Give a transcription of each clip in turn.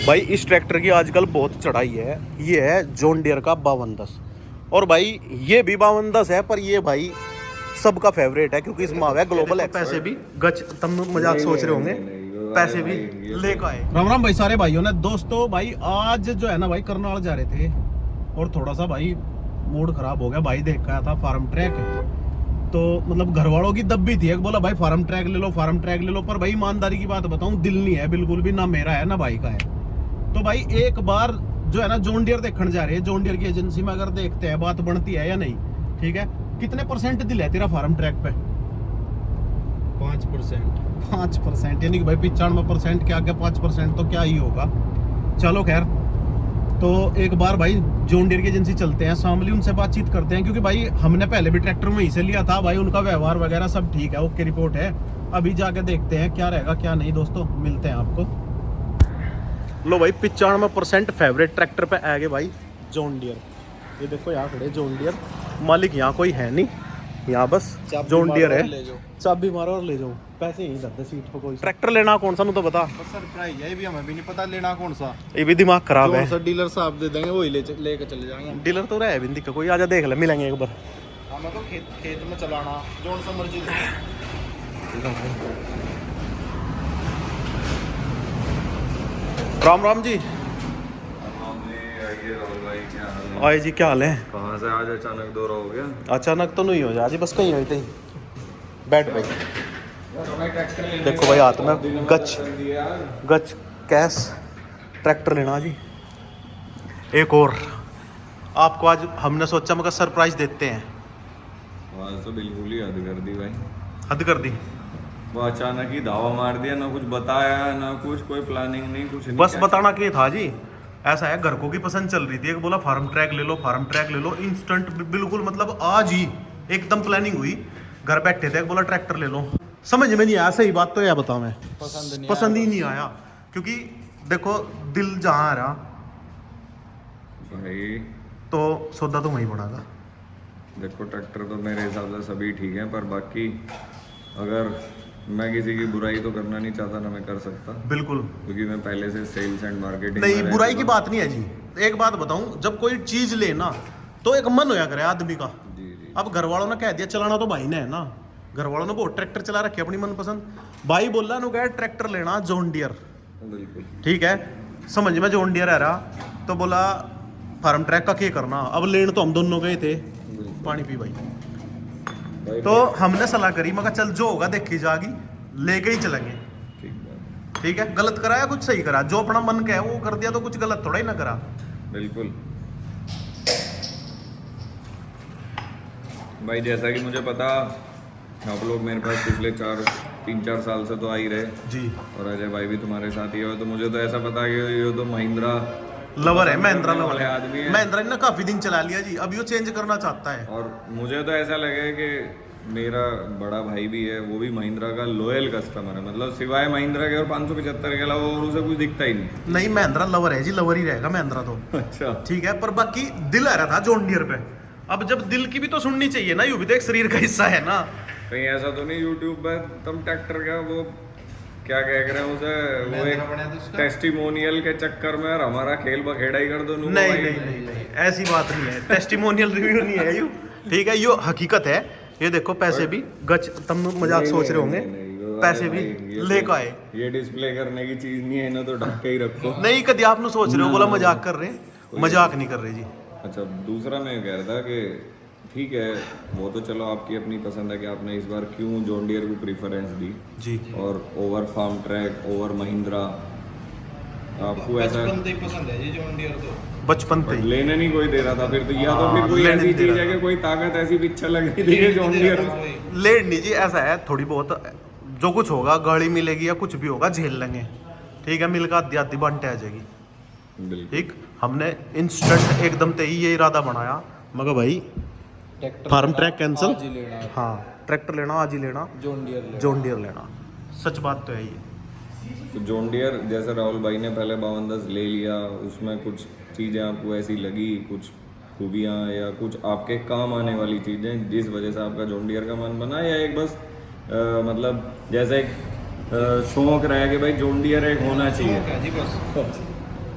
भाई इस ट्रैक्टर की आजकल बहुत चढ़ाई है। ये है जॉन डियर का 5210 और भाई ये भी 5210 है, पर ये भाई सबका फेवरेट है क्योंकि इसमें आवे ग्लोबल एक्स। पैसे भी गच, तुम मजाक सोच रहे होंगे, पैसे भी लेकर आए। राम राम भाई सारे भाइयों ने। दोस्तों भाई आज जो है ना भाई करनाल जा रहे थे और थोड़ा सा भाई मूड खराब हो गया। भाई देख के आया था फार्म ट्रैक, तो मतलब घर वालों की दब्बी थी, एक बोला भाई फार्म ट्रैक ले लो, फार्म ट्रैक ले लो। पर भाई ईमानदारी की बात बताऊं, दिल नहीं है बिल्कुल भी, ना मेरा है ना भाई का है। तो भाई एक बार जो है ना जॉन डियर देखने जा रहे हैं। जॉन डियर की एजेंसी में अगर देखते हैं बात बनती है या नहीं, ठीक है। कितने परसेंट दिल है तेरा फार्म ट्रैक पे? 5%। 5%, यानी कि भाई 95% के आगे 5% तो क्या ही होगा। चलो खैर, तो एक बार भाई जॉन डियर की एजेंसी चलते हैं, शामली उनसे बातचीत करते हैं, क्योंकि भाई हमने पहले भी ट्रैक्टर वहीं से लिया था। भाई उनका व्यवहार वगैरह सब ठीक है, ओके रिपोर्ट है। अभी जाके देखते हैं क्या रहेगा क्या नहीं। दोस्तों मिलते हैं आपको। लो भाई 95% फेवरेट ट्रैक्टर पे आ गए भाई जॉन डियर। ये देखो यहाँ खड़े जॉन डियर, मालिक यहाँ कोई है नहीं, यहाँ बस जॉन डियर है। चाबी मारो और ले जाओ, पैसे यहीं दे सीट पर। कोई ट्रैक्टर लेना कौन सा, तो बता। सरप्राइज है, ये भी हमें भी नहीं पता लेना कौन सा। ये भी दिमाग खराब है। डीलर साहब दे देंगे, वही लेके चले जाएंगे। डीलर तो रहे बिंदी का कोई, आजा देख ले, मिलेंगे एक बार। हमें तो खेत में चलाना जोन सा मर्जी। राम राम जी। आए जी, क्या हाल है? कहाँ से आज अचानक दौरा हो गया? अचानक तो नहीं हो जा जी, बस कहीं हुई थी। बैठ भाई। देखो भाई हाथ में गच कैश ट्रैक्टर लेना जी। एक और आपको आज हमने सोचा मगर सरप्राइज देते हैं। आज तो बिल्कुल ही हद कर दी भाई। हद कर दी। वो अचानक ही धावा मार दिया, ना कुछ बताया ना कुछ, कोई प्लानिंग नहीं, कुछ नहीं। बस बताना क्या था जी, ऐसा है घर को की पसंद चल रही थी, एक बोला फार्म ट्रैक ले लो, फार्म ट्रैक ले लो। इंस्टेंट बिल्कुल, मतलब आज ही एकदम प्लानिंग हुई। घर बैठे थे, एक बोला ट्रैक्टर ले लो। समझ में नहीं आया, सही बात तो यह बताओ, मैं पसंद ही नहीं आया। क्योंकि देखो दिल जहाँ आ रहा भाई, तो सौदा तो वहीं पड़ेगा। देखो ट्रैक्टर तो मेरे हिसाब से सभी ठीक है, पर बाकी अगर मैं किसी की बुराई तो करना नहीं चाहता, ना मैं कर सकता बिल्कुल, क्योंकि मैं पहले से सेल्स एंड मार्केटिंग। नहीं बुराई की बात नहीं है जी। एक बात बताऊं, जब कोई चीज लेना तो एक मन होया करे आदमी का। जी जी। अब घर वालों ने कह दिया, चलाना तो भाई ने है ना। घर वालों ने बहुत ट्रैक्टर चला रखे अपनी मनपसंद। भाई बोला नु कह ट्रैक्टर लेना जॉन डियर, बिल्कुल ठीक है। समझ में जॉन डियर आ रहा, तो बोला फार्म ट्रैक का क्या करना। अब लेन तो हम दोनों गए थे। पानी पी भाई। तो हमने सलाह करी, मगर चल जो होगा देखी जाएगी, लेके ही चलेंगे। ठीक है, गलत करा या कुछ सही करा, जो अपना मन का है वो कर दिया, तो कुछ गलत थोड़ा ही ना करा। बिल्कुल भाई, जैसा कि मुझे पता, आप लोग मेरे पास पिछले 3-4 साल से तो आ ही रहे जी, और अजय भाई भी तुम्हारे साथ ही हो, तो मुझे तो ऐसा पता कि ये तो महिंद्रा लवर है, महिंद्रा लवर है आदमी है। महिंद्रा ने काफी दिन चला लिया जी, अब ये चेंज करना चाहता है। और मुझे तो ऐसा लगे कि मेरा बड़ा भाई भी है, वो भी महिंद्रा का लॉयल कस्टमर है, मतलब सिवाय महिंद्रा के और 575 के अलावा और उसे कुछ दिखता ही नहीं। महिंद्रा लवर है जी, लवर ही रहेगा महिंद्रा तो। अच्छा ठीक है, पर बाकी दिल आ रहा था जॉन डियर पे। अब जब दिल की भी तो सुननी चाहिए ना, यूं भी तो एक शरीर का हिस्सा है ना। कहीं ऐसा तो नहीं यूट्यूब पर तुम ट्रैक्टर का वो क्या कह रहे हैं उसे, वो एक टेस्टिमोनियल के चक्कर में और हमारा खेल बखेड़ा ही कर दो। नहीं, ऐसी बात नहीं है, टेस्टिमोनियल रिव्यू नहीं है यू, ठीक है। यो हकीकत है। ये देखो पैसे भी गच, तुम मजाक सोच रहे होंगे, पैसे भी लेकर आए। ये डिस्प्ले करने की चीज नहीं है ना, तो ढक के ही रखो। नहीं, कभी आप सोच रहे हो बोला मजाक कर रहे हैं, मजाक नहीं कर रहे जी। अच्छा, दूसरा मैं कह रहा था कि ठीक है, वो तो चलो आपकी अपनी पसंद है कि आपने इस बार क्यों जॉन डियर को प्रेफरेंस दी जी, और over Farmtrac, over Mahindra आपको ऐसा पसंद है जी जॉन डियर तो बचपन पे लेने नहीं कोई दे रहा था। फिर तो या तो फिर कोई ऐसी चीज है कि कोई ताकत ऐसी पिक्चर लग रही थी जॉन डियर लेट नहीं जी। ऐसा है, थोड़ी बहुत जो कुछ होगा, गाड़ी मिलेगी या कुछ भी होगा, झेल लेंगे। ठीक है, मिलकर आधी आधी बांटे आ जाएगी। बिल्कुल ठीक, हमने इंस्टेंट एकदम ते ही ये इरादा बनाया, मगर भाई फार्म ट्रैक कैंसिल। हाँ, ट्रैक्टर लेना आज ही लेना, जॉन डियर लेना। सच बात तो है ये। तो जॉन डियर जैसे राहुल भाई ने पहले 5210 ले लिया, उसमें कुछ चीज़ें आपको ऐसी लगी, कुछ खूबियाँ या कुछ आपके काम आने वाली चीज़ें जिस वजह से आपका जॉन डियर का मन बना, या एक बस मतलब जैसे एक शौक रहा कि भाई जॉन डियर एक होना चाहिए?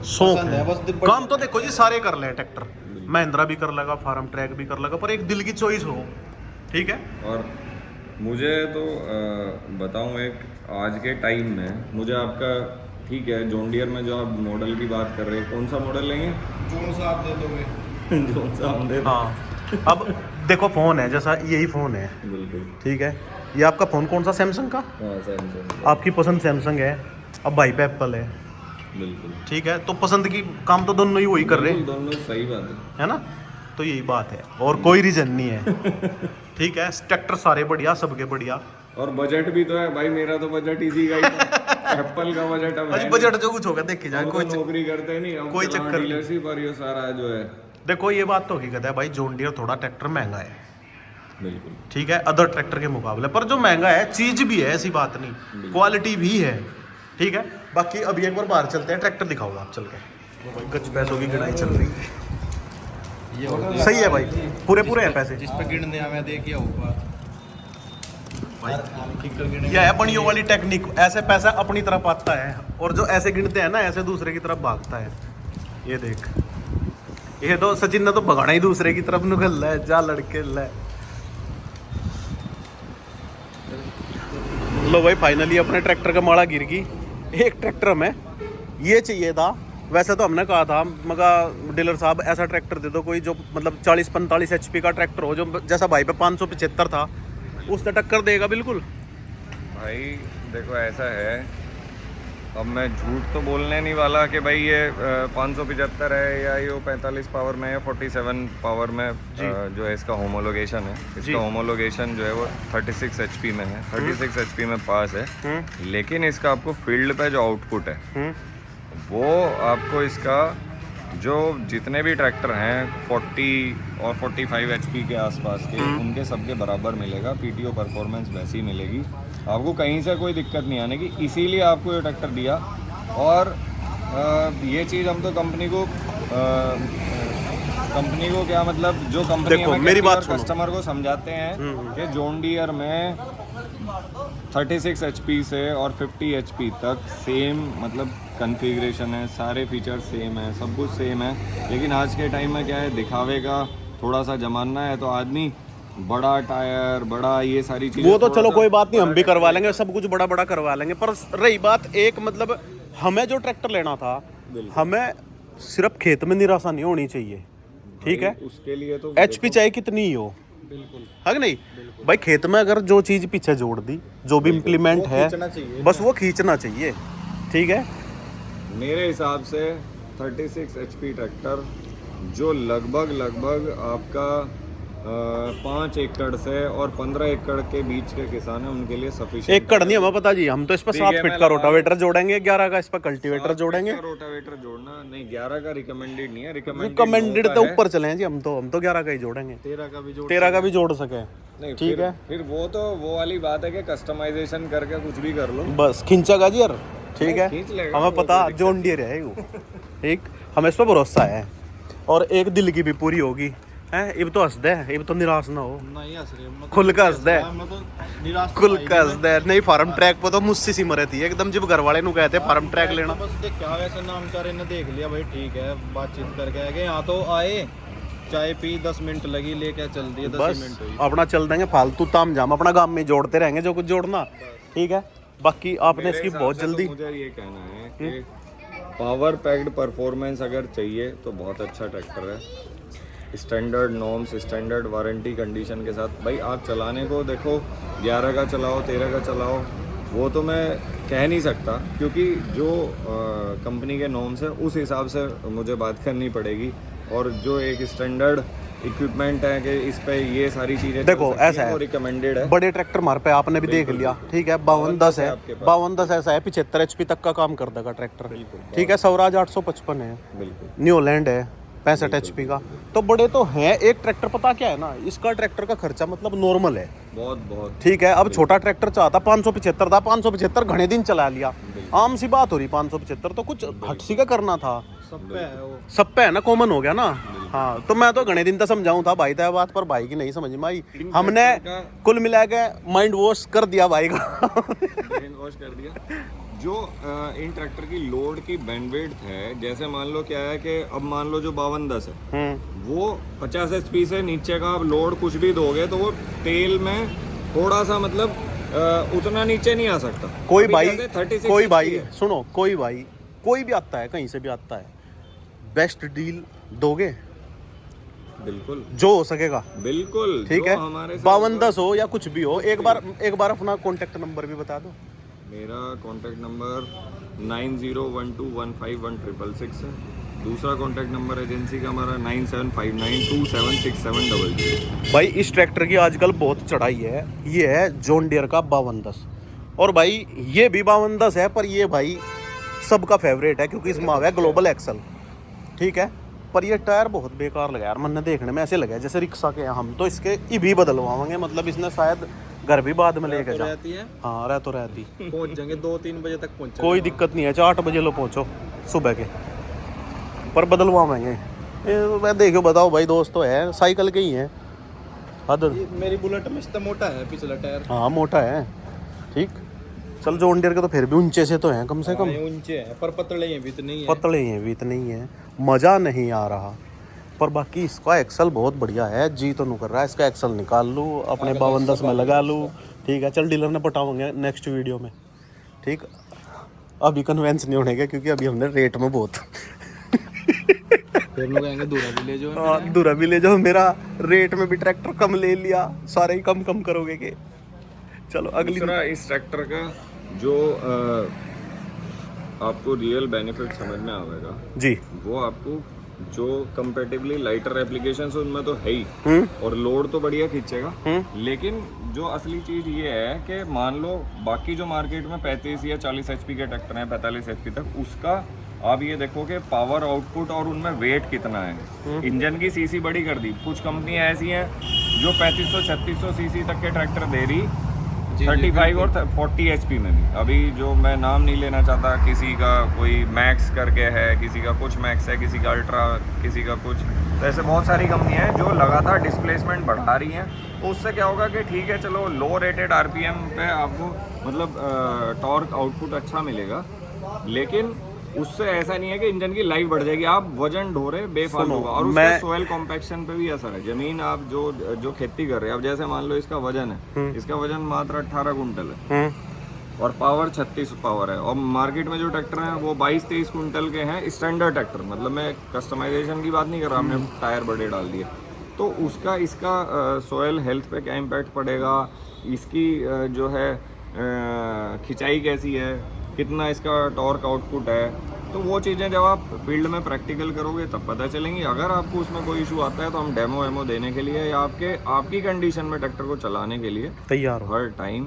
शौक पसंद है है, बस काम तो देखो जी सारे कर ले ट्रैक्टर, महिंद्रा भी कर लेगा, फार्म ट्रैक भी कर लेगा, पर एक दिल की चॉइस हो, ठीक है। और मुझे तो बताऊं एक आज के टाइम में मुझे आपका ठीक है जॉन डियर में जो आप मॉडल की बात कर रहे हैं, कौन सा मॉडल लेंगे? जोन सा आप दे दोगे। जोन सा हम दे हाँ अब देखो फोन है जैसा यही फोन है, बिल्कुल। ठीक है। ये आपका फोन कौन सा, सैमसंग का? हाँ सैमसंग। आपकी पसंद सैमसंग है, अब भाई पे एप्पल है, बिल्कुल ठीक है। तो पसंद की काम तो दोनों ही वही कर रहे हैं, दोनों सही बात है ना। तो यही बात है और कोई रीजन नहीं है, ठीक है। ट्रैक्टर सारे बढ़िया, सबके बढ़िया। और बजट भी तो है भाई, मेरा तो बजट इसी का ही था। एप्पल का बजट अब है बजट जो कुछ होगा देखी जाए, नहीं। कोई हम तो नौकरी करते नहीं, हम कोई चलान चक्कर नहीं। डीलरशिप और ये सारा जो है। देखो ये बात तो हकीकत है भाई, जॉन डियर थोड़ा ट्रैक्टर महंगा है, बिल्कुल ठीक है, अदर ट्रैक्टर के मुकाबले। पर जो महंगा है चीज भी है, ऐसी बात नहीं, क्वालिटी भी है, ठीक है। बाकी अभी एक बार बाहर चलते हैं, ट्रैक्टर दिखाओ आप चल के। वो भाई गच पैसों की गिनाई चल रही है, ये हो गया। सही है भाई, पूरे पूरे हैं पैसे। जिस पे गिनने हमें देखिए ऊपर यह है बनियों वाली टेक्निक, ऐसे पैसा अपनी तरफ आता है, और जो ऐसे गिनते हैं ना ऐसे दूसरे की तरफ भागता है। ये देख, ये तो सचिन ने तो भगाना ही दूसरे की तरफ निकल रहा है, जा लड़के ले। लो भाई फाइनली अपने ट्रैक्टर का माड़ा गिर गई। एक ट्रैक्टर में ये चाहिए था, वैसे तो हमने कहा था मगर डीलर साहब ऐसा ट्रैक्टर दे दो कोई जो मतलब 40-45 HP का ट्रैक्टर हो, जो जैसा भाई पे 575 था उसने टक्कर देगा बिल्कुल। भाई देखो ऐसा है, अब मैं झूठ तो बोलने नहीं वाला कि भाई ये 575 है या ये 45 पावर में या 47 पावर में जो है इसका होमोलोगेशन है। इसका होमोलोगेशन जो है वो 36 HP में है, 36 HP में पास है। लेकिन इसका आपको फील्ड पे जो आउटपुट है वो आपको इसका जो जितने भी ट्रैक्टर हैं 40 और 45 HP के आसपास के उनके सबके बराबर मिलेगा। PTO परफॉर्मेंस वैसी मिलेगी, आपको कहीं से कोई दिक्कत नहीं आने की। इसीलिए आपको ये ट्रैक्टर दिया। और ये चीज़ हम तो कंपनी को क्या मतलब जो कंपनी देखो, हमें मेरी बात कहती है और कस्टमर को समझाते हैं कि जॉन डियर में 36 HP से और 50 HP तक सेम मतलब कॉन्फ़िगरेशन है, सारे फीचर सेम है, सब कुछ सेम है। लेकिन आज के टाइम में क्या है, दिखावे का थोड़ा सा जमाना है, तो आदमी बड़ा टायर, बड़ा ये सारी चीज़ें, वो तो थोड़ा चलो सा कोई बात नहीं, हम भी बड़ा करवा लेंगे, सब कुछ बड़ा बड़ा करवा लेंगे। पर रही बात एक मतलब हमें जो ट्रैक्टर लेना था, हमें सिर्फ खेत में निराशा नहीं होनी चाहिए, ठीक है। उसके लिए तो HP चाहे कितनी ही हो, बिल्कुल है कि नहीं भाई। खेत में अगर जो चीज़ पीछे जोड़ दी, जो भी इम्प्लीमेंट है, खींचना चाहिए। बस वो खींचना चाहिए, ठीक है। मेरे हिसाब से 36 HP ट्रैक्टर जो लगभग आपका 5 एकड़ से और 15 एकड़ के बीच के किसान है उनके लिए सफिशिएंट। एकड़ नहीं हमें पता जी, हम तो इस पर 7 फीट का रोटावेटर जोड़ेंगे, 11 का इस पर कल्टीवेटर जोड़ेंगे। रोटावेटर जोड़ना नहीं, 11 का रिकमेंडेड नहीं है, रिकमेंडेड तो ऊपर चले हैं जी, हम तो 11 का ही जोड़ेंगे, 13 का भी जोड़ 13 का भी जोड़ सके, नहीं ठीक है। फिर वो वाली बात है कि कस्टमाइजेशन करके कुछ भी कर लो, बस खींचेगा जी यार, ठीक है। खींच लेगा, हमें पता जॉन डियर है वो, ठीक, हमें इस पर भरोसा है। और एक दिल की भी पूरी होगी है। अब तो हंस दे, अब तो निराश ना हो, नहीं हंस रही मैं, खुल का हंस दे, मैं तो निराश तो खुल नहीं, का हंस दे। नहीं फार्म ट्रैक पर तो मुझसे सी मरे थी एकदम, जब घर वाले नु कहते फार्म ट्रैक लेना। बस देख क्या वैसे नाम चारे ने देख लिया भाई, ठीक है, बातचीत करके आ गए। यहाँ तो आए, चाय पी, 10 मिनट लगी, लेके चल दिए, 10 मिनट हुई। बस अपना चल देंगे, फालतू ताम झाम अपना गांव में जोड़ते रहेंगे जो कुछ जोड़ना, ठीक है। बाकी आपने इसकी बहुत जल्दी, मुझे ये कहना है कि पावर पैक्ड परफॉर्मेंस अगर चाहिए तो बहुत अच्छा ट्रैक्टर है, standard norms, standard warranty condition के साथ। भाई आप चलाने को देखो, 11 का चलाओ, 13 का चलाओ, वो तो मैं कह नहीं सकता, क्योंकि जो कंपनी के नॉर्म्स है उस हिसाब से मुझे बात करनी पड़ेगी। और जो एक स्टैंडर्ड इक्विपमेंट है कि इस पे ये सारी चीज़ें देखो ऐसा है, वो रिकमेंडेड है। बड़े ट्रैक्टर मार पे आपने भी देख लिया, ठीक है। 5210 है, 5210 ऐसा है 75 HP तक का काम कर देगा ट्रैक्टर, ठीक है। स्वराज 855 है, बिल्कुल न्यूलैंड है 65 HP का, तो बड़े तो हैं। एक ट्रैक्टर पता क्या है ना, इसका ट्रैक्टर का खर्चा मतलब नॉर्मल है, बहुत ठीक है। अब छोटा ट्रैक्टर चाहता 575 था, 575 घने दिन चला लिया, आम सी बात हो रही। 575 तो कुछ हटसी का करना था, सब पे है वो, सब पे है ना, कॉमन हो गया ना। हाँ तो मैं तो घने दिन तक समझाऊं था भाई था बात, पर भाई की नहीं समझ में आई। हमने कुल मिला के माइंड वॉश कर दिया भाई का। ब्रेन वॉश कर दिया। जो इन ट्रैक्टर की लोड की बैंडविड्थ है, जैसे मान लो क्या है कि अब मान लो जो 5210 है वो 50 HP से नीचे का आप लोड कुछ भी दोगे तो वो तेल में थोड़ा सा मतलब उतना नीचे नहीं आ सकता। कोई अभी भाई जैसे 36 कोई HP भाई है। सुनो, कोई भाई कोई भी आता है, कहीं से भी आता है, बेस्ट डील दोगे बिल्कुल जो हो सकेगा, बिल्कुल ठीक जो है। हमारे साथ 5210 हो या कुछ भी हो, एक बार अपना कॉन्टेक्ट नंबर भी बता दो। मेरा कॉन्टैक्ट नंबर 9012151666 है। दूसरा कॉन्टैक्ट नंबर एजेंसी का हमारा 9759276700। भाई इस ट्रैक्टर की आजकल बहुत चढ़ाई है। ये है जॉन डियर का 5210, और भाई ये भी 5210 है, पर ये भाई सबका फेवरेट है क्योंकि इसमें है ग्लोबल एक्सल, ठीक है। पर ये टायर बहुत बेकार लगा यार, मैंने देखने में ऐसे लगा जैसे रिक्शा के हैं। हम तो इसके ई भी बदलवाएंगे, मतलब इसने शायद घर भी बाद में लेके तो जा। रहती है, हाँ रह तो रहती, पहुंच जाएंगे 2-3 बजे तक पहुंच कोई दिक्कत नहीं है। 8 बजे लो पहुंचो सुबह के, पर बदलवाएंगे। मैं देखो बताओ भाई, दोस्त तो है, साइकिल के ही है हद। मेरी बुलेट में इतना मोटा है पिछला टायर। हाँ मोटा है, ठीक। चल जॉन डियर के तो फिर भी ऊंचे से तो हैं कम से कम, ये ऊंचे हैं पर पतले हैं भी तो नहीं है। पतले हैं भी इतने ही है, मज़ा नहीं आ रहा। पर बाकी इसका एक्सल बहुत बढ़िया है, जी तो नहीं कर रहा है। इसका एक्सल निकाल लूँ, अपने 5210 में लगा लूँ, ठीक है। चल डीलर ने पटाऊंगे नेक्स्ट वीडियो में, ठीक। अभी कन्वेंस नहीं होने का क्योंकि अभी हमने रेट में बहुत फिर लोग कहेंगे दूरा भी ले जाओ। हाँ दूरा भी ले जाओ, मेरा रेट में भी ट्रैक्टर कम ले लिया, सारे ही कम कम करोगे के। चलो अगली। दूसरा इस ट्रैक्टर का जो आपको रियल बेनिफिट समझ में आएगा जी, वो आपको जो कंपेटिवली लाइटर एप्लीकेशंस उनमें तो है ही, और लोड तो बढ़िया खींचेगा। लेकिन जो असली चीज ये है कि मान लो बाकी जो मार्केट में 35 या 40 HP के ट्रैक्टर हैं, 45 HP तक, उसका आप ये देखो कि पावर आउटपुट और उनमें वेट कितना है। इंजन की सीसी बड़ी कर दी। कुछ कंपनियां ऐसी हैं जो 3500-3600 सीसी तक के ट्रैक्टर दे रही 35 और 40 HP में भी। अभी जो मैं नाम नहीं लेना चाहता, किसी का कोई मैक्स करके है, किसी का कुछ मैक्स है, किसी का अल्ट्रा, किसी का कुछ, तो ऐसे बहुत सारी कंपनियां हैं जो लगातार डिस्प्लेसमेंट बढ़ा रही हैं। तो उससे क्या होगा कि ठीक है चलो लो रेटेड RPM पे आपको मतलब टॉर्क आउटपुट अच्छा मिलेगा, लेकिन उससे ऐसा नहीं है कि इंजन की लाइफ बढ़ जाएगी। आप वजन ढोरे बेफालतू होगा, और उससे सॉइल कॉम्पैक्शन पे भी असर है। जमीन आप जो खेती कर रहे हैं, अब जैसे मान लो इसका वजन है, इसका वजन मात्र 18 कुंटल है और पावर 36 पावर है, और मार्केट में जो ट्रैक्टर हैं वो 22-23 कुंटल के हैं स्टैंडर्ड ट्रैक्टर। मतलब मैं कस्टमाइजेशन की बात नहीं कर रहा, हमने टायर बड़े डाल दिए। तो उसका इसका सॉइल हेल्थ पे क्या इम्पैक्ट पड़ेगा, इसकी जो है खिंचाई कैसी है, कितना इसका टॉर्क आउटपुट है, तो वो चीज़ें जब आप फील्ड में प्रैक्टिकल करोगे तब पता चलेंगी। अगर आपको उसमें कोई इशू आता है तो हम डेमो देने के लिए या आपकी कंडीशन में ट्रैक्टर को चलाने के लिए तैयार हो। हर टाइम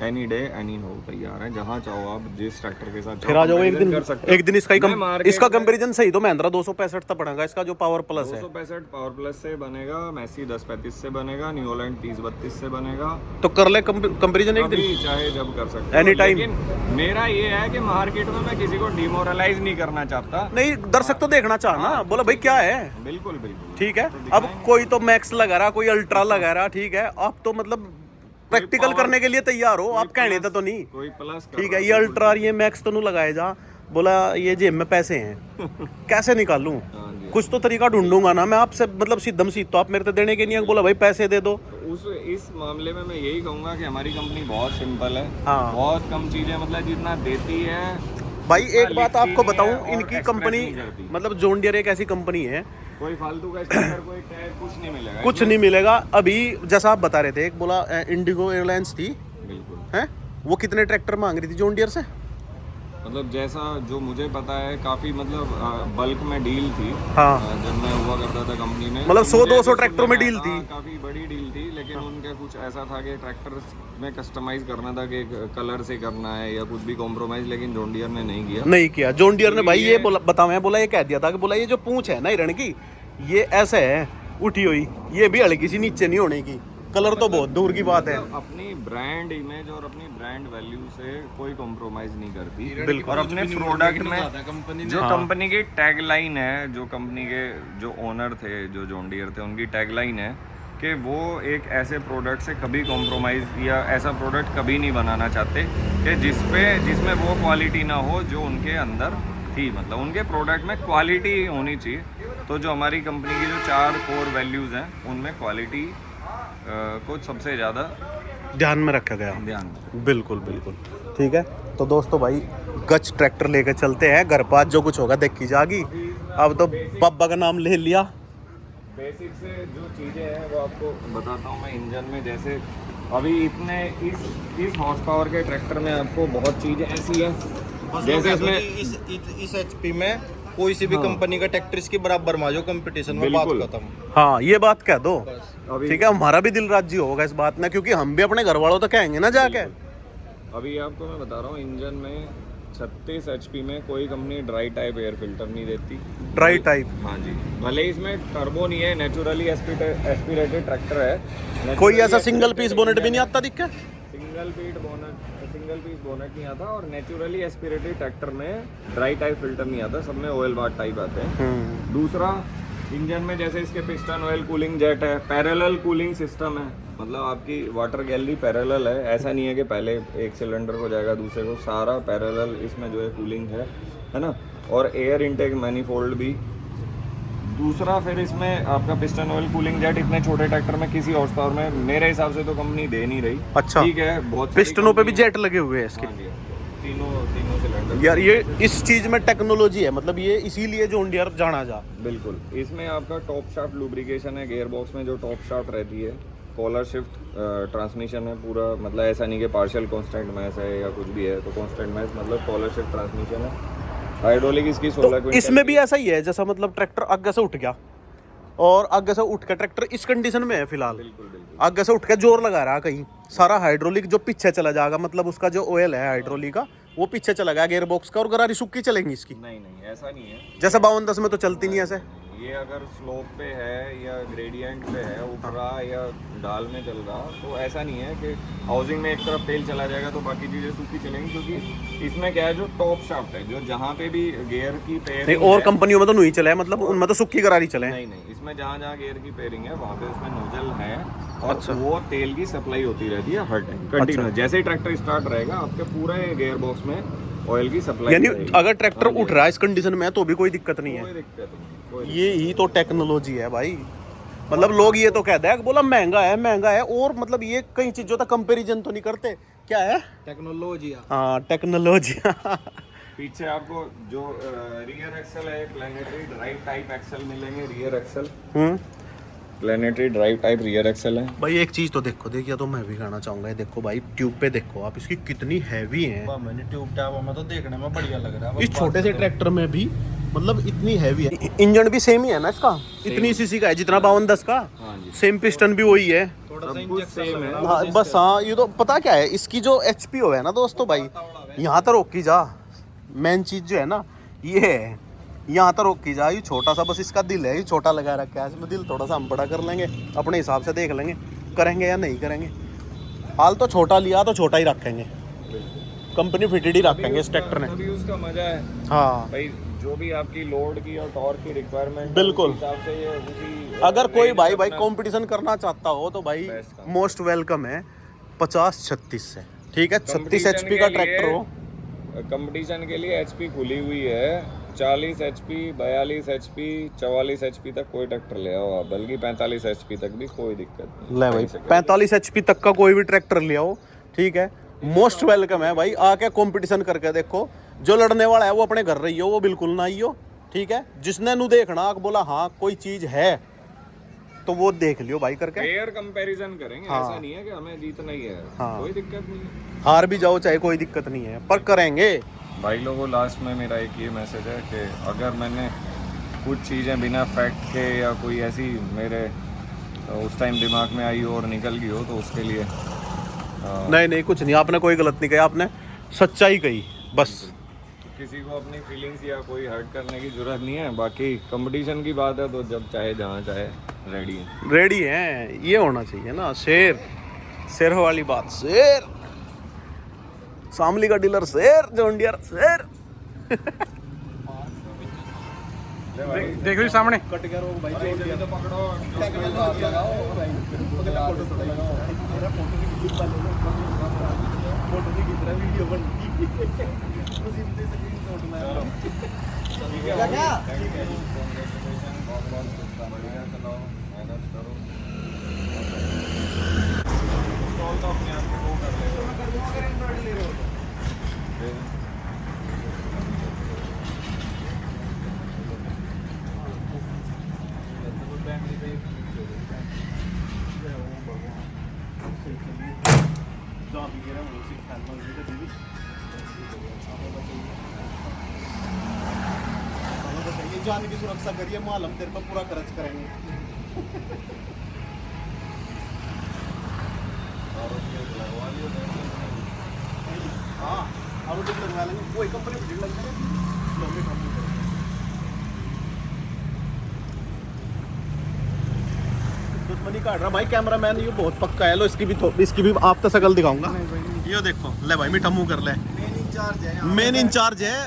एनी डे एनी हो तैयार है। जहाँ चाहो आप जिस ट्रैक्टर के साथ फिर आ जाओ एक दिन, कर सकते हो। एक दिन इसका मैं कंपैरिजन सही तो महिंद्रा 265 तक पड़ेगा, इसका जो पावर प्लस है 265 पावर प्लस से बनेगा, मैसी 1035 से बनेगा, न्यूलैंड 3032 से बनेगा। तो कर ले कंपैरिजन एक दिन, अभी चाहे जब कर सकते हो। Any time. लेकिन मेरा ये है कि मार्केट में मैं किसी को डिमोरलाइज नहीं करना चाहता। नहीं दर्शक तो देखना चाहना, बोला भाई क्या है, बिल्कुल बिल्कुल ठीक है। अब कोई तो मैक्स लगा रहा, कोई अल्ट्रा लगा रहा, ठीक है। आप तो मतलब प्रैक्टिकल करने के लिए तैयार हो, आप कहने तो नहीं, कोई प्लस ठीक है। ये अल्ट्रा ये मैक्स तो नहीं लगाए जा, बोला ये जेब में पैसे हैं कैसे निकालूं, कुछ तो तरीका ढूंढूंगा ना मैं आपसे, मतलब सीधम सीध तो आप मेरे तो देने के नहीं है, बोला भाई पैसे दे दो। तो इस मामले में मैं यही कहूंगा कि हमारी कंपनी बहुत सिंपल है। हाँ। बहुत कम चीजें मतलब जितना देती है। भाई एक बात आपको लिखती बताऊं, नहीं है और इनकी express कंपनी नहीं करती। मतलब जॉन डियर एक ऐसी कंपनी है, कोई फालतू का स्टिकर, कोई टैग, कुछ नहीं मिलेगा। कुछ नहीं मिलेगा। अभी जैसा आप बता रहे थे, एक बोला इंडिगो एयरलाइंस थी, बिल्कुल हैं वो कितने ट्रैक्टर मांग रही थी जॉन डियर से, मतलब जैसा जो मुझे पता है काफी मतलब बल्क में डील थी। हाँ। जब मैं हुआ करता था कंपनी में, मतलब तो 100-200 मुझे ट्रैक्टरों में सुनने डील थी। काफी बड़ी डील थी, लेकिन उनका कुछ ऐसा था कि ट्रैक्टर में कस्टमाइज करना था कि कलर से करना है या कुछ भी कॉम्प्रोमाइज, लेकिन जॉन डियर ने नहीं किया। जॉन डियर ने भाई ये बोला, बताओ बोला ये कह दिया था कि बोला ये जो पूंछ है ना हिरण की, ये ऐसे है उठी हुई, ये भी हल्की सी नीचे नहीं होने की, कलर तो बहुत दूर की बात है। मतलब अपनी ब्रांड इमेज और अपनी ब्रांड वैल्यू से कोई कॉम्प्रोमाइज नहीं करती। बिल्कुल। और अपने प्रोडक्ट में कंपनी जो कंपनी की टैगलाइन है, जो कंपनी के जो ओनर थे, जो जॉन डियर थे, उनकी टैगलाइन है कि वो एक ऐसे प्रोडक्ट से कभी कॉम्प्रोमाइज़ या ऐसा प्रोडक्ट कभी नहीं बनाना चाहते कि जिसमें वो क्वालिटी ना हो जो उनके अंदर थी। मतलब उनके प्रोडक्ट में क्वालिटी होनी चाहिए। तो जो हमारी कंपनी की जो 4 कोर वैल्यूज़ हैं उनमें क्वालिटी को सबसे ज़्यादा ध्यान में रखा गया। ध्यान। बिल्कुल बिल्कुल ठीक है। तो दोस्तों भाई गच ट्रैक्टर लेके चलते हैं घर पास, जो कुछ होगा देखी जाएगी। अब तो पापा का नाम ले लिया। बेसिक से जो चीज़ें हैं वो आपको बताता हूँ मैं। इंजन में जैसे अभी इतने इस हॉर्स पावर के ट्रैक्टर में आपको बहुत चीज़ें ऐसी हैं जैसे इसमें इस एचपी में कोई सी भी कंपनी का ट्रैक्टर इसके बराबर में जो कंपटीशन में बात बिल्कुल। खत्म। हाँ ये बात कह दो, अभी ठीक है। हमारा भी दिल राजी होगा इस बात में, क्योंकि हम भी अपने घर वालों तो कहेंगे ना जाके। अभी आपको मैं बता रहा हूँ इंजन में 36 एचपी में कोई company dry type air filter नहीं देती। Dry type? हाँ जी। भले इसमें टर्बो नहीं है, नेचुरली एस्पिरेटेड ट्रैक्टर है। कोई ऐसा सिंगल पीस बोनेट भी नहीं आता दिक्कत? सिंगल पीस बोनेट नहीं आता और नेचुरली एस्पिरेटेड ट्रैक्टर में ड्राई टाइप फिल्टर नहीं आता, सब में ऑयल बाथ टाइप आते हैं। दूसरा, इंजन में जैसे इसके पिस्टन ऑयल कूलिंग जेट है, पैरेलल कूलिंग सिस्टम है। मतलब आपकी वाटर गैलरी पैरेलल है, ऐसा नहीं है कि पहले एक सिलेंडर को जाएगा दूसरे को, सारा पैरेलल इसमें जो है कूलिंग है ना। और एयर इनटेक मैनीफोल्ड भी। दूसरा फिर इसमें आपका पिस्टन ऑयल कूलिंग जेट इतने छोटे ट्रैक्टर में किसी हॉर्स पावर में मेरे हिसाब से तो कंपनी दे नहीं रही। अच्छा ठीक है, बहुत पिस्टनों पे भी जेट लगे हुए हैं इसके? हाँ जी, तीनों सिलेंडर। यार ये इस चीज में टेक्नोलॉजी है, मतलब ये इसीलिए जॉन डियर जाना जा। बिल्कुल। इसमें आपका टॉप शाफ्ट लुब्रिकेशन है, गियर बॉक्स में जो टॉप शाफ्ट रहती है। कॉलर शिफ्ट ट्रांसमिशन है पूरा, मतलब ऐसा नहीं कि पार्शियल कांस्टेंट मैस है या कुछ भी है तो कांस्टेंट मैस, मतलब कॉलर शिफ्ट ट्रांसमिशन है। हाइड्रोलिक इसकी 16 तो इसमें भी ऐसा ही है, जैसा मतलब ट्रैक्टर आगे से उठ गया और आगे से उठ के ट्रैक्टर इस कंडीशन में है फिलहाल, आगे से उठ के जोर लगा रहा है कहीं, सारा हाइड्रोलिक जो पीछे चला जाएगा, मतलब उसका जो ऑयल है हाइड्रोलिक का वो पीछे चला गया गियर बॉक्स का, और गरारी सूखी चलेंगी इसकी। नहीं ऐसा नहीं है। जैसे 5210 में तो चलती नहीं ऐसे। ये अगर स्लोप पे है या ग्रेडियंट पे है, ऊपरा या डाल में चल रहा, तो ऐसा नहीं है कि हाउसिंग में एक तरफ तेल चला जाएगा तो बाकी चीज़ें सूखी चलेंगी। क्योंकि इसमें क्या है, जो टॉप शाफ्ट है, जो जहाँ पे भी गियर की पेयरिंग नहीं, और कंपनियों में तो नहीं चला है, मतलब उनमें तो सूखी गरारी चले। नहीं, इसमें जहाँ गियर की पेयरिंग है वहाँ पे उसमें नोजल है और वो तेल की सप्लाई होती रहती है हर टाइम कंटिन्यूअस। जैसे ही ट्रैक्टर स्टार्ट रहेगा आपके पूरे गियर बॉक्स में ऑयल की सप्लाई। यानी अगर ट्रैक्टर उठ रहा है इस कंडीशन में तो भी कोई दिक्कत नहीं है। कोई दिक्कत नहीं। ये ही तो टेक्नोलॉजी है भाई। मतलब लोग ये तो कहते हैं बोला महंगा है, और मतलब ये कई चीजों तक कंपैरिजन तो नहीं करते। क्या है? टेक्नोलॉजी। हाँ टेक्नोलॉजी। पीछे आपको जो रियर एक्सल है, प्लैनेटरी ड्राइव टाइप एक्सल मिलेंगे। Rear axle planetary drive type rear axle है। भाई एक चीज तो देखिए तो मैं भी कहना चाहूंगा, ये देखो भाई ट्यूब पे देखो आप, इसकी कितनी हैवी है। मैंने ट्यूब टैब में तो देखने में बढ़िया लग रहा है। इस छोटे से ट्रैक्टर में भी मतलब इतनी हैवी है। इंजन भी सेम ही है ना इसका, इतनी सीसी का है जितना 5210 का। हाँ जी। सेम पिस्टन भी वही है, थोड़ा सा सब कुछ सेम है। हाँ बस। हाँ ये तो पता क्या है, इसकी जो HP है ना दोस्तों भाई, यहाँ तो रोकी जा। मेन चीज जो है ना ये है, यहाँ तो रोकी जा। ये छोटा सा बस इसका दिल है, ये छोटा लगा रखा है इसमें। दिल थोड़ा सा हम बड़ा कर लेंगे अपने हिसाब से, देख लेंगे करेंगे या नहीं करेंगे। हाल तो छोटा लिया तो छोटा ही रखेंगे, कंपनी फिटेड ही रखेंगे इस ट्रैक्टर ने। तभी उसका मजा है। हाँ भाई जो भी आपकी लोड की और टॉर्क की रिक्वायरमेंट, बिल्कुल। उस हिसाब से ये उसी अगर कोई भाई कंपटीशन करना चाहता हो तो भाई मोस्ट वेलकम है 50-36 से, ठीक है। 36 HP का ट्रैक्टर हो। कंपटीशन के लिए HP खुली हुई है। 40 HP, 42 HP, 44 HP तक कोई ट्रैक्टर ले आओ आप, बल्कि 45 HP तक भी कोई दिक्कत नहीं। ले भाई 45 HP तक का कोई भी ट्रैक्टर ले आओ, ठीक है। मोस्ट वेलकम है भाई। आके कंपटीशन करके देखो। जो लड़ने वाला है वो अपने घर रही हो, वो बिल्कुल ना ही हो, ठीक है। जिसने नु देखना बोला हाँ कोई चीज है तो वो देख लियो भाई करके। फेयर कंपैरिजन करेंगे। हाँ। ऐसा नहीं है कि हमें जीतना ही है। हाँ। कोई दिक्कत नहीं है। हार भी जाओ चाहे, कोई दिक्कत नहीं है, पर करेंगे। भाई लोगों, लास्ट में मेरा एक ये मैसेज है कि अगर मैंने कुछ चीज़ें बिना फैक्ट के या कोई ऐसी मेरे उस टाइम दिमाग में आई हो और निकल गई हो तो उसके लिए नहीं कुछ नहीं, आपने कोई गलत नहीं कहा, आपने सच्चाई कही बस। किसी को अपनी फीलिंग्स या कोई हर्ट करने की जरूरत नहीं है। बाकी कंपटीशन की बात है तो जब चाहे जहाँ चाहे रेडी है। ये होना चाहिए ना, शेर वाली बात। शेर शामली का डीलर शेर, जॉन डियर शेर। देख रही सामने। कट गया रोग भाई, जोड़ दिया तो पकड़ो, लगाओ भाई, फोटो तो लगाओ, फोटो की खींच रहा वीडियो बन मुसीबत से स्क्रीनशॉट में ठीक है क्या? बहुत बहुत बढ़िया, चलाओ मेहनत करो, इंस्टॉल तो अपने आप को कर लेगा, कर दूंगा अगर एंड्रॉइड ले रहे हो तो। जान की सुरक्षा करिए, माल हम तेरे पर पूरा खर्च करेंगे। हाँ और डिट लगवा लेंगे, कोई कंपनी में डिट लग जाएगा। दुश्मनी काट रहा भाई कैमरा मैन, ये बहुत पक्का है। लो इसकी भी आप तो शकल दिखाऊंगा। ये देखो ले भाई, मीठा मुंह कर ले। मेन इंचार्ज है,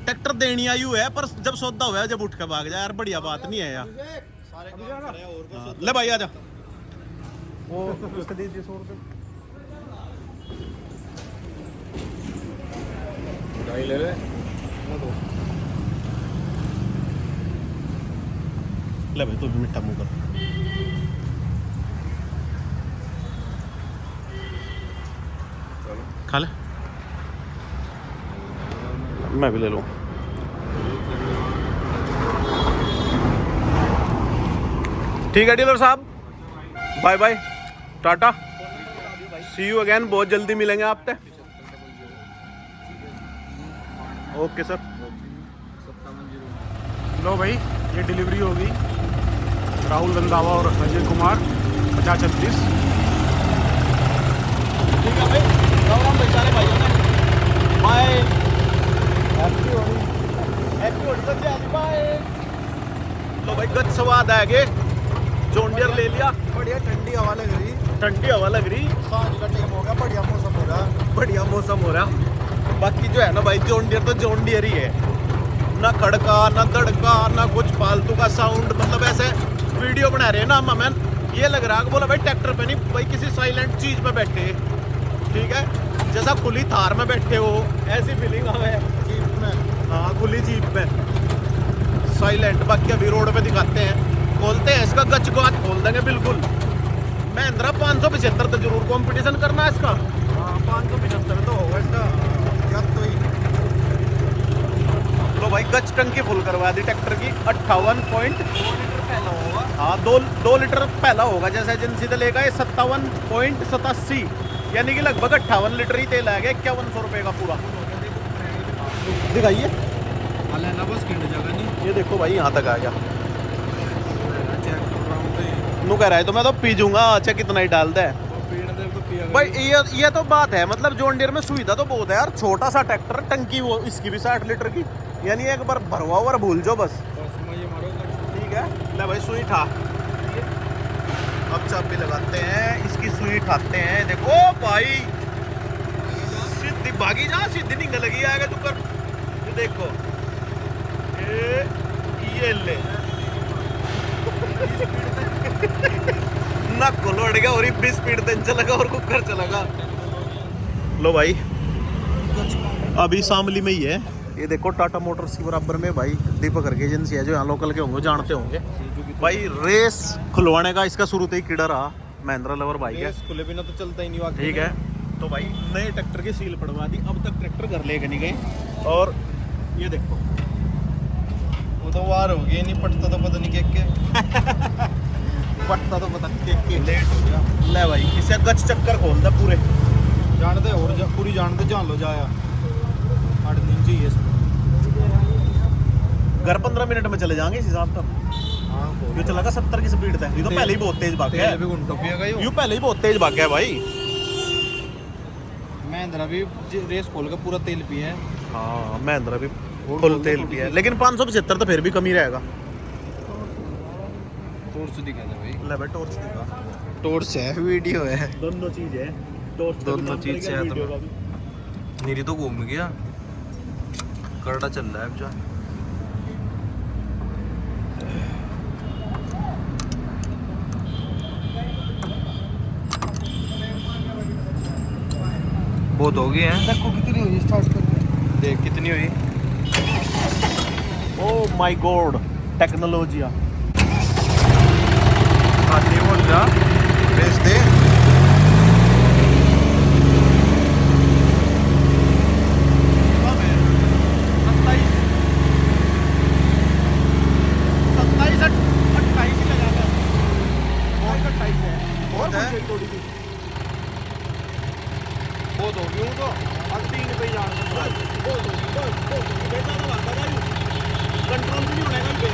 ट्रैक्टर देनी आयु है, पर जब सौदा हुआ है जब उठ के भाग जाए यार, बढ़िया बात नहीं है यार। हाँ, ले भाई आजा। वो उसका दे दिए 100 रुपये। ले ले ले भाई, तू भी मीठा मुंह कर। खा ले, मैं भी ले लूँ। ठीक है डीलर साहब, bye bye, tata, see you again. बहुत जल्दी मिलेंगे आपसे। Okay sir. लो भाई, ये डिलीवरी होगी राहुल रंधावा और अजय कुमार 5036। ठीक है भाई, राम बेचारे भाइयों ने बाय। हैप्पी होली तो चल बाय। लो भाई, गच स्वाद आ गए। जॉन डियर ले लिया, बढ़िया ठंडी हवा लग रही, ठंडी हवा लग रही, सांझ का टाइम हो गया, बढ़िया मौसम हो रहा, बढ़िया मौसम हो रहा। बाकी जो है ना भाई, जॉन डियर तो जॉन डियर ही है, ना खड़का ना धड़का ना कुछ फालतू का साउंड। मतलब ऐसे वीडियो बना रहे हैं ना हम, ये लग रहा है बोला भाई ट्रैक्टर पे नहीं भाई, किसी साइलेंट चीज पे बैठे, ठीक है, जैसा खुली थार में बैठे हो, ऐसी फीलिंग हमें जीप में। हाँ, खुली जीप में साइलेंट। बाकी अभी रोड पे दिखाते हैं, खोलते हैं इसका गच को, आज खोल देंगे बिल्कुल। महिंद्रा 575 तो जरूर कंपटीशन करना है इसका। हाँ 575 तो होगा इसका जब तो ही। तो भाई गच टंकी फुल करवा दी ट्रैक्टर की। 58 पॉइंट 2 लीटर पहला होगा। हाँ, 2 लीटर पहला होगा, जैसे एजेंसी से लेगा। 57.87 यानी कि लगभग 58 लीटर ही तेल आ गया। 5100 रुपये का पूरा। दिखाइए, ना बस किंड जगह नहीं। ये देखो भाई, यहाँ तक आ गया। चेक कर रहा हूँ तो नू कह रहा है तो मैं तो पी जूंगा, अच्छा कितना ही डालता है पीने दे तो पिया भाई। ये तो बात है, मतलब जॉन डियर में सुविधा तो बहुत है यार। छोटा सा ट्रैक्टर, टंकी वो इसकी भी 60 लीटर की, यानी एक बार भरवा और भूल जाओ बस। बस मैं ये मारो। ठीक है, ले भाई सुई ठा। अब चाबी लगाते हैं, इसकी सुई ठाते हैं। देखो भाई, सीधी भागी जा, सीधी नहीं लगी आएगा तू कर। ये देखो, ये ले ना खोलो अड़ गया, और 20 स्पीड तेज चलेगा और कुकर चलेगा। लो भाई, अभी शामली में ही है। ये देखो टाटा मोटर्स के बराबर में भाई दीपक करके एजेंसी है, जो यहाँ लोकल के होंगे जानते होंगे भाई। रेस खुलवाने का इसका शुरू से ही कीड़ा रहा, महिंद्रा लवर भाई है। खुले बिना तो चलता ही नहीं हुआ। ठीक है, तो भाई नए ट्रैक्टर की सील पड़वा दी। अब तक ट्रैक्टर घर लेके नहीं गए। और ये देखो, वो तो वार हो गई, नहीं पटता तो पता नहीं के पटता तो पता के लेट हो गया। ले भाई, इसे गच चक्कर खोल दे पूरे। जानते और पूरी जानते जान लो जाया 8 दिन चाहिए इसमें। घर 15 मिनट में चले जाएंगे इस हिसाब से। हाँ ये चला 70 की स्पीड है। ये तो पहले ही बहुत तेज भाग गया तेल भी घंटों पिएगा यू पहले ही बहुत तेज भाग गया भाई। महिंद्रा भी रेस खोल के पूरा तेल पिए है। हाँ, महिंद्रा भी फुल तेल पिया है, लेकिन 575 तो फिर भी कम ही रहेगा। टॉर्च दिखा दे भाई। ले भाई, टॉर्च दिखा। टॉर्च है, वीडियो है, दोनों चीज है, टॉर्च दोनों चीज से है। तो मेरी तो घूम गया, करड़ा चल रहा है अब जा। बहुत होगी हैं। देखो कितनी हुई स्टार्ट करके। देख कितनी हुई। ओ माय गॉड टेक्नोलॉजी आती बोल जा रेस दे। बहुत होगी वो तो अब 3 पे जान बहुत होगी बेटा तो भागा भाई कंट्रोल भी नहीं होने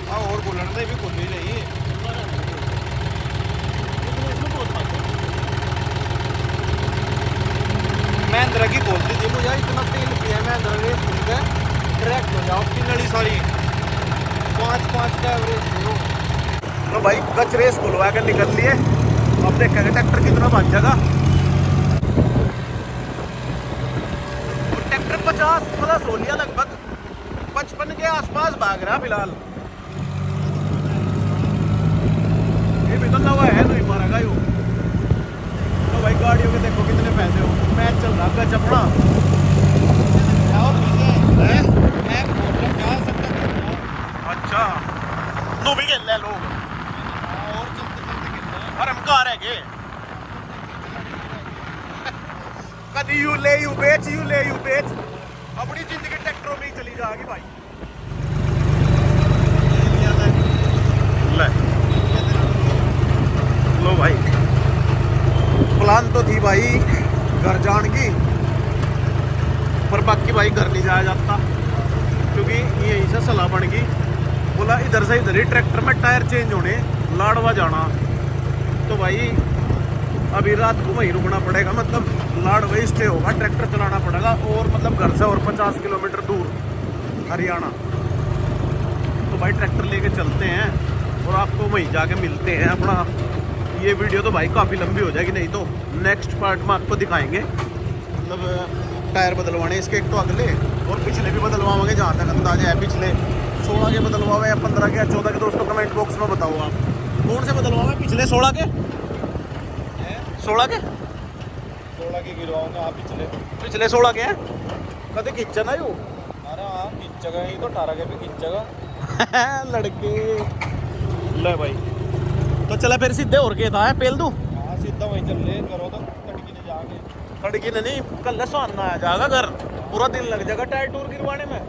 का और बोलने दे भी खुल ही नहीं। महिंद्रा की बोलती थी मुझे इतना तेल पिया महिंद्रा ने सुन के ट्रैक हो जाओ उसकी नली सारी 5 का एवरेज हो। तो भाई कच रेस खुलवा कर निकल लिए। अब देखेंगे ट्रैक्टर कितना भाग जाएगा। ट्रैक्टर 50 प्लस हो लिया लगभग 55 के आसपास भाग रहा फिलहाल। ये भी तो नवा है नहीं मारेगा यू। तो भाई गाड़ियों के देखो कितने पैसे हो। मैच चल रहा कच अपना अच्छा नो भी खेल ले लोग और हम कहाँ रह गए। कभी यू ले यू बेच अपनी जिंदगी ट्रैक्टरों में ही चली जाएगी भाई। ले लो भाई प्लान तो थी भाई घर जाने की पर बाकी भाई घर नहीं जाया जाता क्योंकि यहीं से सलाह बन गई। बोला इधर से इधर ही ट्रैक्टर में टायर चेंज होने लाडवा जाना। तो भाई अभी रात को वहीं रुकना पड़ेगा मतलब लाडवा ही स्टे होगा ट्रैक्टर चलाना पड़ेगा और मतलब घर से और 50 किलोमीटर दूर हरियाणा। तो भाई ट्रैक्टर लेके चलते हैं और आपको वहीं जाके मिलते हैं। अपना ये वीडियो तो भाई काफ़ी लंबी हो जाएगी नहीं तो नेक्स्ट पार्ट में आपको दिखाएंगे। मतलब टायर बदलवाने इसके एक तो अगले और पिछले भी बदलवाओगे जहाँ तक अंदाजा है। पिछले 16 के बदलवावे या 15 के या 14 के दोस्तों कमेंट बॉक्स में बताओ आप कौन से बदलवावे। पिछले 16 के 16 के गिरवाऊंगा आप पिछले 16 के हैं कदे खींचा ना यू। अरे हाँ खींचेगा ही तो 18 के भी खींचेगा लड़के ले भाई। तो चला फिर सीधे और के था पेल दूँ। हाँ सीधा वहीं चल ले करो तो तड़की ने जाके खड़की ने नहीं कल सुहाना आ जाएगा घर पूरा दिन लग जाएगा टायर टूर गिरवाने में।